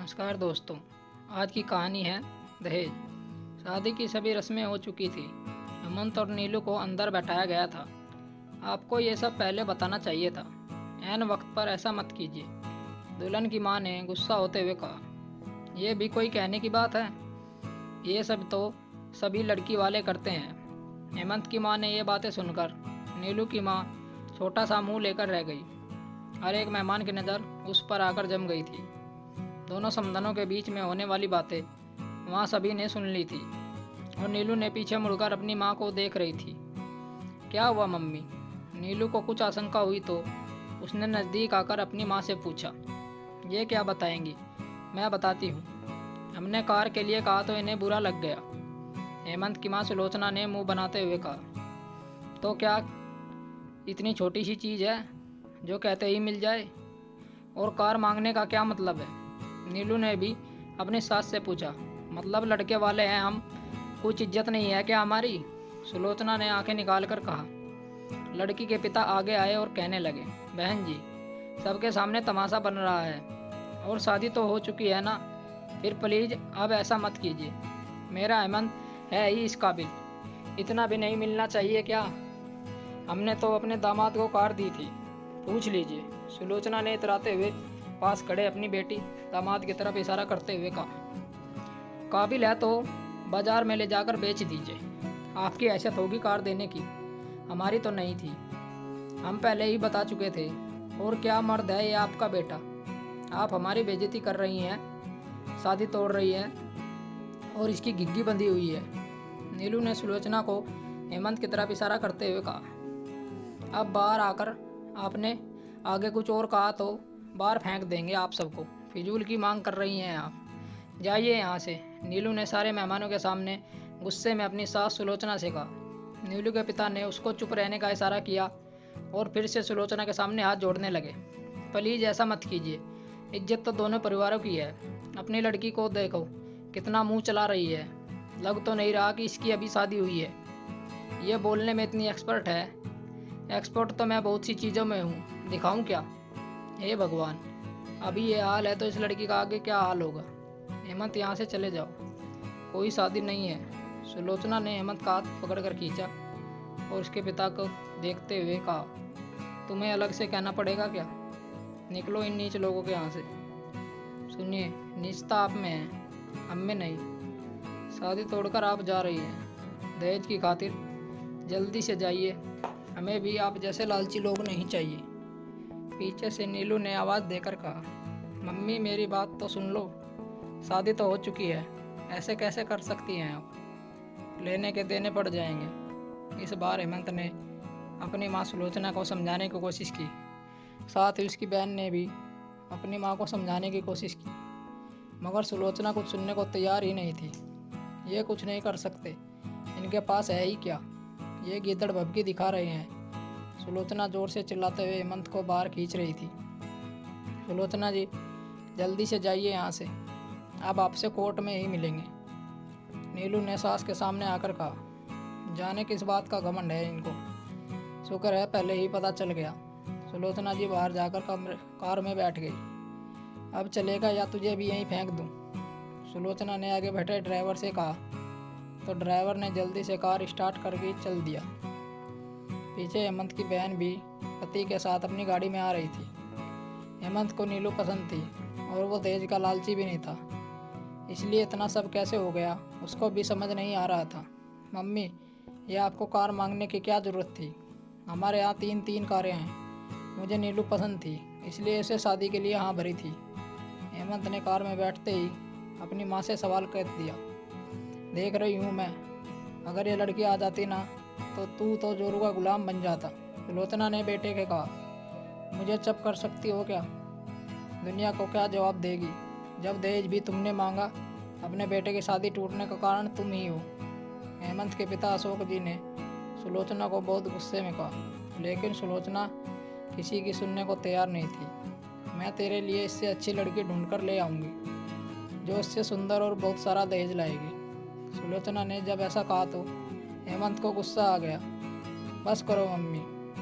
नमस्कार दोस्तों। आज की कहानी है दहेज। शादी की सभी रस्में हो चुकी थी। हेमंत और नीलू को अंदर बैठाया गया था। आपको ये सब पहले बताना चाहिए था। ऐन वक्त पर ऐसा मत कीजिए, दुल्हन की मां ने गुस्सा होते हुए कहा। यह भी कोई कहने की बात है? ये सब तो सभी लड़की वाले करते हैं। हेमंत की मां ने ये बातें सुनकर नीलू की मां छोटा सा मुंह लेकर रह गई। हर एक मेहमान की नज़र उस पर आकर जम गई थी। दोनों समधनों के बीच में होने वाली बातें वहाँ सभी ने सुन ली थी और नीलू ने पीछे मुड़कर अपनी माँ को देख रही थी। क्या हुआ मम्मी? नीलू को कुछ आशंका हुई तो उसने नज़दीक आकर अपनी माँ से पूछा। ये क्या बताएंगी? मैं बताती हूँ। हमने कार के लिए कहा तो इन्हें बुरा लग गया। हेमंत की माँ सुलोचना ने मुंह बनाते हुए कहा। तो क्या इतनी छोटी सी चीज़ है जो कहते ही मिल जाए? और कार मांगने का क्या मतलब है? नीलू ने भी अपनी सास से पूछा। मतलब लड़के वाले हैं हम, कुछ इज्जत नहीं है क्या हमारी? सुलोचना ने आंखें निकाल कर कहा। लड़की के पिता आगे आए और कहने लगे, बहन जी, सबके सामने तमाशा बन रहा है और शादी तो हो चुकी है ना, फिर प्लीज अब ऐसा मत कीजिए। मेरा हेमंत है ही इस काबिल, इतना भी नहीं मिलना चाहिए क्या? हमने तो अपने दामाद को कार दी थी, पूछ लीजिए। सुलोचना ने इतराते हुए पास खड़े अपनी बेटी दामाद की तरफ इशारा करते हुए कहा। काबिल है तो बाजार में ले जाकर बेच दीजिए। आपकी हैसियत होगी कार देने की, हमारी तो नहीं थी। हम पहले ही बता चुके थे। और क्या मर्द है ये आपका बेटा? आप हमारी बेइज्जती कर रही हैं, शादी तोड़ रही हैं और इसकी घिग्गी बंधी हुई है। नीलू ने सुलोचना को हेमंत की तरफ इशारा करते हुए कहा। अब बाहर आकर आपने आगे कुछ और कहा तो बाहर फेंक देंगे आप सबको। फिजूल की मांग कर रही हैं आप, जाइए यहाँ से। नीलू ने सारे मेहमानों के सामने गुस्से में अपनी सास सुलोचना से कहा। नीलू के पिता ने उसको चुप रहने का इशारा किया और फिर से सुलोचना के सामने हाथ जोड़ने लगे। प्लीज ऐसा मत कीजिए, इज्जत तो दोनों परिवारों की है। अपनी लड़की को देखो कितना मुंह चला रही है, लग तो नहीं रहा कि इसकी अभी शादी हुई है। ये बोलने में इतनी एक्सपर्ट है। एक्सपर्ट तो मैं बहुत सी चीज़ों में हूँ, दिखाऊँ क्या? हे भगवान, अभी ये हाल है तो इस लड़की का आगे क्या हाल होगा? हेमंत यहाँ से चले जाओ, कोई शादी नहीं है। सुलोचना ने हेमंत का हाथ पकड़कर खींचा और उसके पिता को देखते हुए कहा, तुम्हें अलग से कहना पड़ेगा क्या? निकलो इन नीच लोगों के यहाँ से। सुनिए, नीचता आप में है, हम में नहीं। शादी तोड़कर आप जा रही हैं दहेज की खातिर, जल्दी से जाइए। हमें भी आप जैसे लालची लोग नहीं चाहिए। पीछे से नीलू ने आवाज़ देकर कहा। मम्मी मेरी बात तो सुन लो, शादी तो हो चुकी है, ऐसे कैसे कर सकती हैं आप? लेने के देने पड़ जाएंगे। इस बार हेमंत ने अपनी माँ सुलोचना को समझाने की कोशिश की, साथ ही उसकी बहन ने भी अपनी माँ को समझाने की कोशिश की, मगर सुलोचना कुछ सुनने को तैयार ही नहीं थी। ये कुछ नहीं कर सकते, इनके पास है ही क्या? ये गीदड़ भभकी दिखा रहे हैं। सुलोचना जोर से चिल्लाते हुए हेमंत को बाहर खींच रही थी। सुलोचना जी, जल्दी से जाइए यहाँ से, अब आपसे कोर्ट में ही मिलेंगे। नीलू ने सास के सामने आकर कहा। जाने किस बात का घमंड है इनको, शुक्र है पहले ही पता चल गया। सुलोचना जी बाहर जाकर कार में बैठ गई। अब चलेगा या तुझे भी यहीं फेंक दूँ? सुलोचना ने आगे बैठे ड्राइवर से कहा तो ड्राइवर ने जल्दी से कार स्टार्ट करके चल दिया। पीछे हेमंत की बहन भी पति के साथ अपनी गाड़ी में आ रही थी। हेमंत को नीलू पसंद थी और वो दहेज का लालची भी नहीं था, इसलिए इतना सब कैसे हो गया उसको भी समझ नहीं आ रहा था। मम्मी, ये आपको कार मांगने की क्या ज़रूरत थी? हमारे यहाँ तीन कारें हैं। मुझे नीलू पसंद थी, इसलिए इसे शादी के लिए हाँ भरी थी। हेमंत ने कार में बैठते ही अपनी माँ से सवाल कर दिया। देख रही हूँ मैं, अगर ये लड़की आ जाती ना तो तू तो जोरू का गुलाम बन जाता। सुलोचना ने बेटे के कहा। मुझे चुप कर सकती हो क्या? दुनिया को क्या जवाब देगी जब दहेज भी तुमने मांगा? अपने बेटे की शादी टूटने का कारण तुम ही हो। हेमंत के पिता अशोक जी ने सुलोचना को बहुत गुस्से में कहा, लेकिन सुलोचना किसी की सुनने को तैयार नहीं थी। मैं तेरे लिए इससे अच्छी लड़की ढूंढकर ले आऊँगी जो इससे सुंदर और बहुत सारा दहेज लाएगी। सुलोचना ने जब ऐसा कहा तो हेमंत को गुस्सा आ गया। बस करो मम्मी,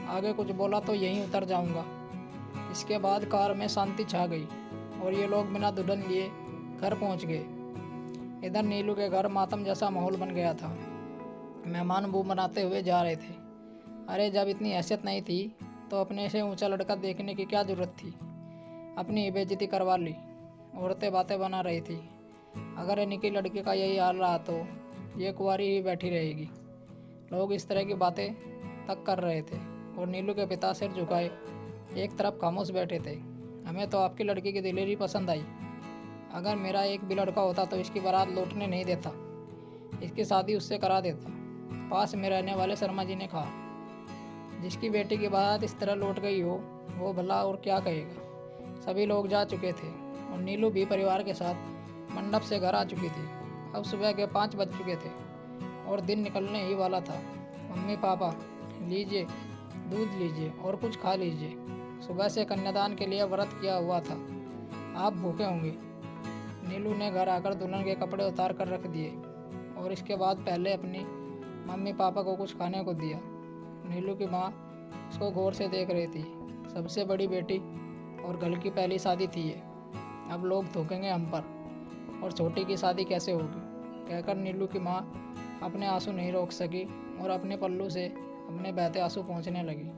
आगे कुछ बोला तो यहीं उतर जाऊंगा। इसके बाद कार में शांति छा गई और ये लोग बिना दुल्हन लिए घर पहुंच गए। इधर नीलू के घर मातम जैसा माहौल बन गया था। मेहमान मुंह बनाते हुए जा रहे थे। अरे जब इतनी हैसियत नहीं थी तो अपने से ऊंचा लड़का देखने की क्या ज़रूरत थी। अपनी बेइज्जती करवा ली। औरतें बातें बना रही थी। अगर इनकी लड़की का यही हाल रहा तो ये कुंवारी ही बैठी रहेगी। लोग इस तरह की बातें तक कर रहे थे और नीलू के पिता सिर झुकाए एक तरफ खामोश बैठे थे। हमें तो आपकी लड़की की दिलेरी पसंद आई। अगर मेरा एक भी लड़का होता तो इसकी बारात लौटने नहीं देता, इसकी शादी उससे करा देता। पास में रहने वाले शर्मा जी ने कहा, जिसकी बेटी की बारात इस तरह लौट गई हो वो भला और क्या कहेगा। सभी लोग जा चुके थे और नीलू भी परिवार के साथ मंडप से घर आ चुकी थी। अब सुबह के 5 बज चुके थे और दिन निकलने ही वाला था। मम्मी पापा, लीजिए दूध लीजिए और कुछ खा लीजिए। सुबह से कन्यादान के लिए व्रत किया हुआ था, आप भूखे होंगे। नीलू ने घर आकर दुल्हन के कपड़े उतार कर रख दिए और इसके बाद पहले अपनी मम्मी पापा को कुछ खाने को दिया। नीलू की माँ उसको गौर से देख रही थी। सबसे बड़ी बेटी और घर की पहली शादी थी ये। अब लोग थूकेंगे हम पर और छोटी की शादी कैसे होगी, कहकर नीलू की माँ अपने आंसू नहीं रोक सकी और अपने पल्लू से अपने बहते आंसू पहुँचने लगी।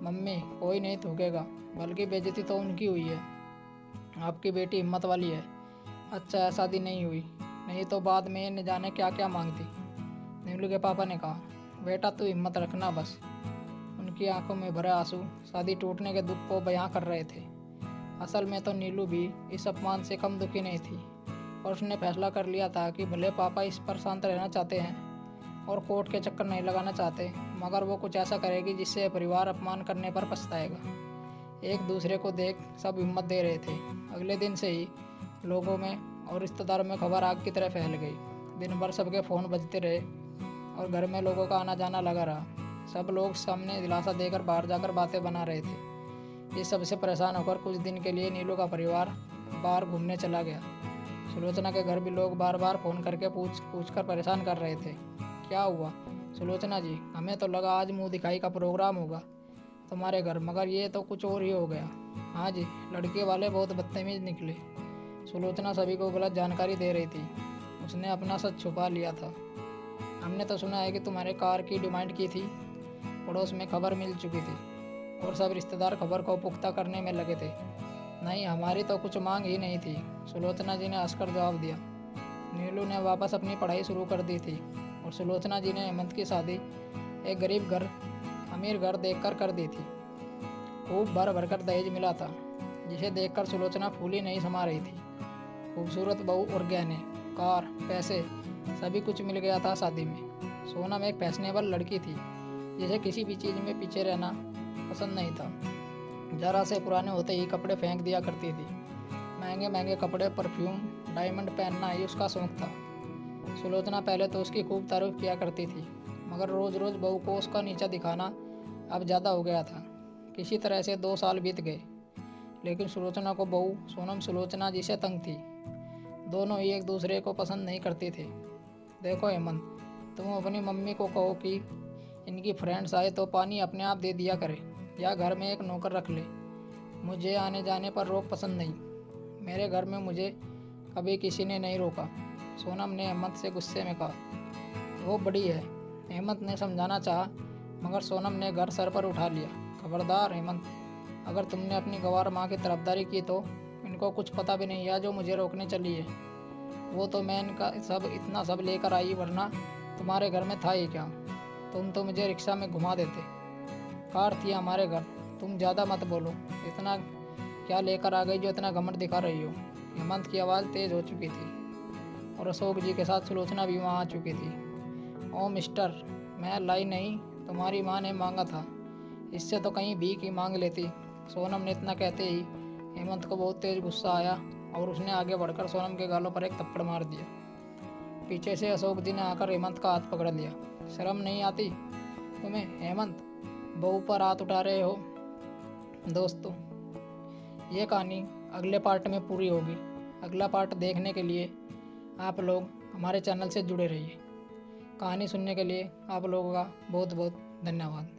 मम्मी, कोई नहीं थूकेगा, बल्कि बेइज्जती तो उनकी हुई है। आपकी बेटी हिम्मत वाली है। अच्छा शादी नहीं हुई, नहीं तो बाद में न जाने क्या क्या मांगती। नीलू के पापा ने कहा, बेटा तू हिम्मत रखना बस। उनकी आंखों में भरे आंसू शादी टूटने के दुख को बयां कर रहे थे। असल में तो नीलू भी इस अपमान से कम दुखी नहीं थी और उसने फैसला कर लिया था कि भले पापा इस पर शांत रहना चाहते हैं और कोर्ट के चक्कर नहीं लगाना चाहते, मगर वो कुछ ऐसा करेगी जिससे परिवार अपमान करने पर पछताएगा। एक दूसरे को देख सब हिम्मत दे रहे थे। अगले दिन से ही लोगों में और रिश्तेदारों में खबर आग की तरह फैल गई। दिन भर सबके फ़ोन बजते रहे और घर में लोगों का आना जाना लगा रहा। सब लोग सामने दिलासा देकर बाहर जाकर बातें बना रहे थे। इस सबसे परेशान होकर कुछ दिन के लिए नीलू का परिवार बाहर घूमने चला गया। सुलोचना के घर भी लोग बार बार फ़ोन करके पूछ कर परेशान कर रहे थे, क्या हुआ सुलोचना जी, हमें तो लगा आज मुंह दिखाई का प्रोग्राम होगा तुम्हारे घर, मगर ये तो कुछ और ही हो गया। हाँ जी, लड़के वाले बहुत बदतमीज निकले। सुलोचना सभी को गलत जानकारी दे रही थी। उसने अपना सच छुपा लिया था। हमने तो सुना है कि तुम्हारे कार की डिमांड की थी। पड़ोस में खबर मिल चुकी थी और सब रिश्तेदार खबर को पुख्ता करने में लगे थे। नहीं, हमारी तो कुछ मांग ही नहीं थी, सुलोचना जी ने हंसकर जवाब दिया। नीलू ने वापस अपनी पढ़ाई शुरू कर दी थी और सुलोचना जी ने हेमंत की शादी एक गरीब घर अमीर घर देखकर कर दी थी। खूब भर भर कर दहेज मिला था, जिसे देखकर सुलोचना फूली नहीं समा रही थी। खूबसूरत बहू और गहने, कार, पैसे सभी कुछ मिल गया था शादी में। सोनम एक फैशनेबल लड़की थी जिसे किसी भी चीज़ में पीछे रहना पसंद नहीं था। जरा से पुराने होते ही कपड़े फेंक दिया करती थी। महंगे महंगे कपड़े, परफ्यूम, डायमंड पहनना ही उसका शौक था। सुलोचना पहले तो उसकी खूब तारीफ किया करती थी, मगर रोज़ रोज़ बहू को उसका नीचा दिखाना अब ज़्यादा हो गया था। किसी तरह से 2 साल बीत गए, लेकिन सुलोचना को बहू सोनम सुलोचना जी से तंग थी। दोनों ही एक दूसरे को पसंद नहीं करते थे। देखो हेमंत, तुम अपनी मम्मी को कहो कि इनकी फ्रेंड्स आए तो पानी अपने आप दे दिया करे या घर में एक नौकर रख ले। मुझे आने जाने पर रोक पसंद नहीं। मेरे घर में मुझे कभी किसी ने नहीं रोका, सोनम ने हेमंत से गुस्से में कहा। वो बड़ी है, हेमंत ने समझाना चाहा, मगर सोनम ने घर सर पर उठा लिया। खबरदार हेमंत, अगर तुमने अपनी गंवार माँ की तरफदारी की तो इनको कुछ पता भी नहीं है जो मुझे रोकने चली है। वो तो मैं इनका इतना सब लेकर आई, वरना तुम्हारे घर में था ही क्या। तुम तो मुझे रिक्शा में घुमा देते। कार थी हमारे घर, तुम ज़्यादा मत बोलो। इतना क्या लेकर आ गई जो इतना घमंड दिखा रही हो। हेमंत की आवाज़ तेज़ हो चुकी थी और अशोक जी के साथ सुलोचना भी वहाँ आ चुकी थी। ओ मिस्टर, मैं लाई नहीं, तुम्हारी माँ ने मांगा था, इससे तो कहीं भीख ही मांग लेती। सोनम ने इतना कहते ही हेमंत को बहुत तेज गुस्सा आया और उसने आगे बढ़कर सोनम के गालों पर एक थप्पड़ मार दिया। पीछे से अशोक जी ने आकर हेमंत का हाथ पकड़ लिया। शर्म नहीं आती तुम्हें हेमंत, बहू पर हाथ उठा रहे हो। दोस्तों, ये कहानी अगले पार्ट में पूरी होगी। अगला पार्ट देखने के लिए आप लोग हमारे चैनल से जुड़े रहिए। कहानी सुनने के लिए आप लोगों का बहुत बहुत धन्यवाद।